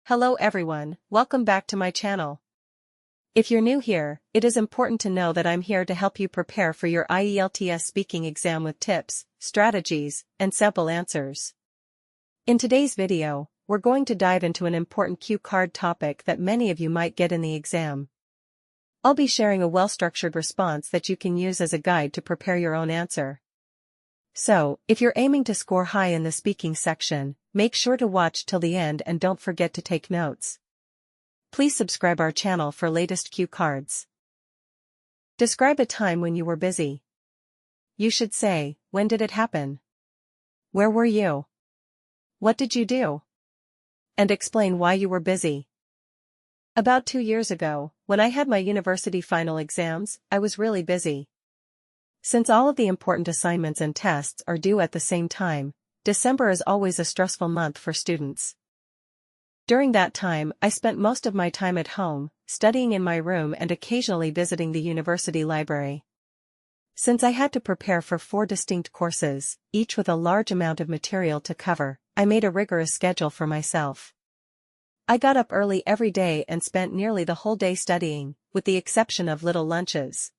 Hello everyone, welcome back to my channel. If you're new here, it is important to know that I'm here to help you prepare for your IELTS speaking exam with tips, strategies, and sample answers. In today's video, we're going to dive into an important cue card topic that many of you might get in the exam. I'll be sharing a well-structured response that you can use as a guide to prepare your own answer. So, if you're aiming to score high in the speaking section, make sure to watch till the end and don't forget to take notes. Please subscribe our channel for latest cue cards. Describe a time when you were busy. You should say, when did it happen? Where were you? What did you do? And explain why you were busy. About 2 years ago, when I had my university final exams, I was really busy. Since all of the important assignments and tests are due at the same time, December is always a stressful month for students. During that time, I spent most of my time at home, studying in my room and occasionally visiting the university library. Since I had to prepare for 4 distinct courses, each with a large amount of material to cover, I made a rigorous schedule for myself. I got up early every day and spent nearly the whole day studying, with the exception of little lunches.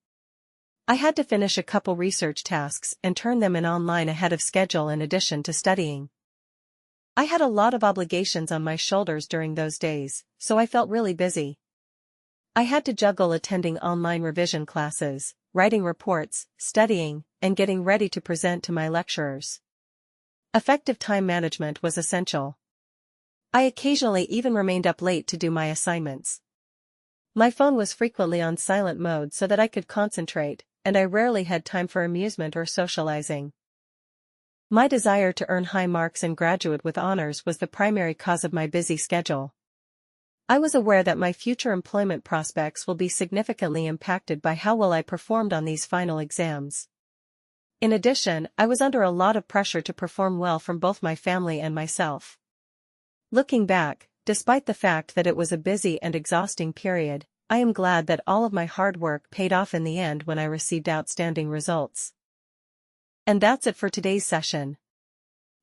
I had to finish a couple research tasks and turn them in online ahead of schedule in addition to studying. I had a lot of obligations on my shoulders during those days, so I felt really busy. I had to juggle attending online revision classes, writing reports, studying, and getting ready to present to my lecturers. Effective time management was essential. I occasionally even remained up late to do my assignments. My phone was frequently on silent mode so that I could concentrate, and I rarely had time for amusement or socializing. My desire to earn high marks and graduate with honors was the primary cause of my busy schedule. I was aware that my future employment prospects will be significantly impacted by how well I performed on these final exams. In addition, I was under a lot of pressure to perform well from both my family and myself. Looking back, despite the fact that it was a busy and exhausting period, I am glad that all of my hard work paid off in the end when I received outstanding results. And that's it for today's session.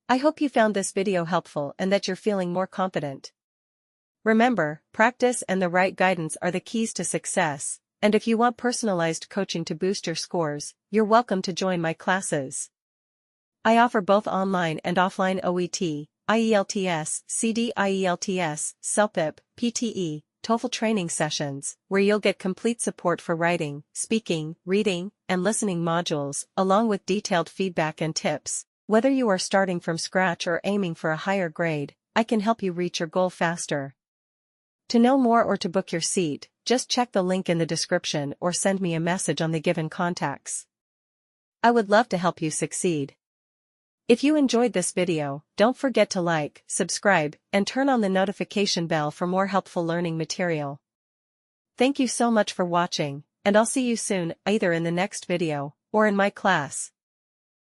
I hope you found this video helpful and that you're feeling more confident. Remember, practice and the right guidance are the keys to success, and if you want personalized coaching to boost your scores, you're welcome to join my classes. I offer both online and offline OET, IELTS, CD IELTS, CELPIP, PTE, TOEFL training sessions, where you'll get complete support for writing, speaking, reading, and listening modules, along with detailed feedback and tips. Whether you are starting from scratch or aiming for a higher grade, I can help you reach your goal faster. To know more or to book your seat, just check the link in the description or send me a message on the given contacts. I would love to help you succeed. If you enjoyed this video, don't forget to like, subscribe, and turn on the notification bell for more helpful learning material. Thank you so much for watching, and I'll see you soon, either in the next video, or in my class.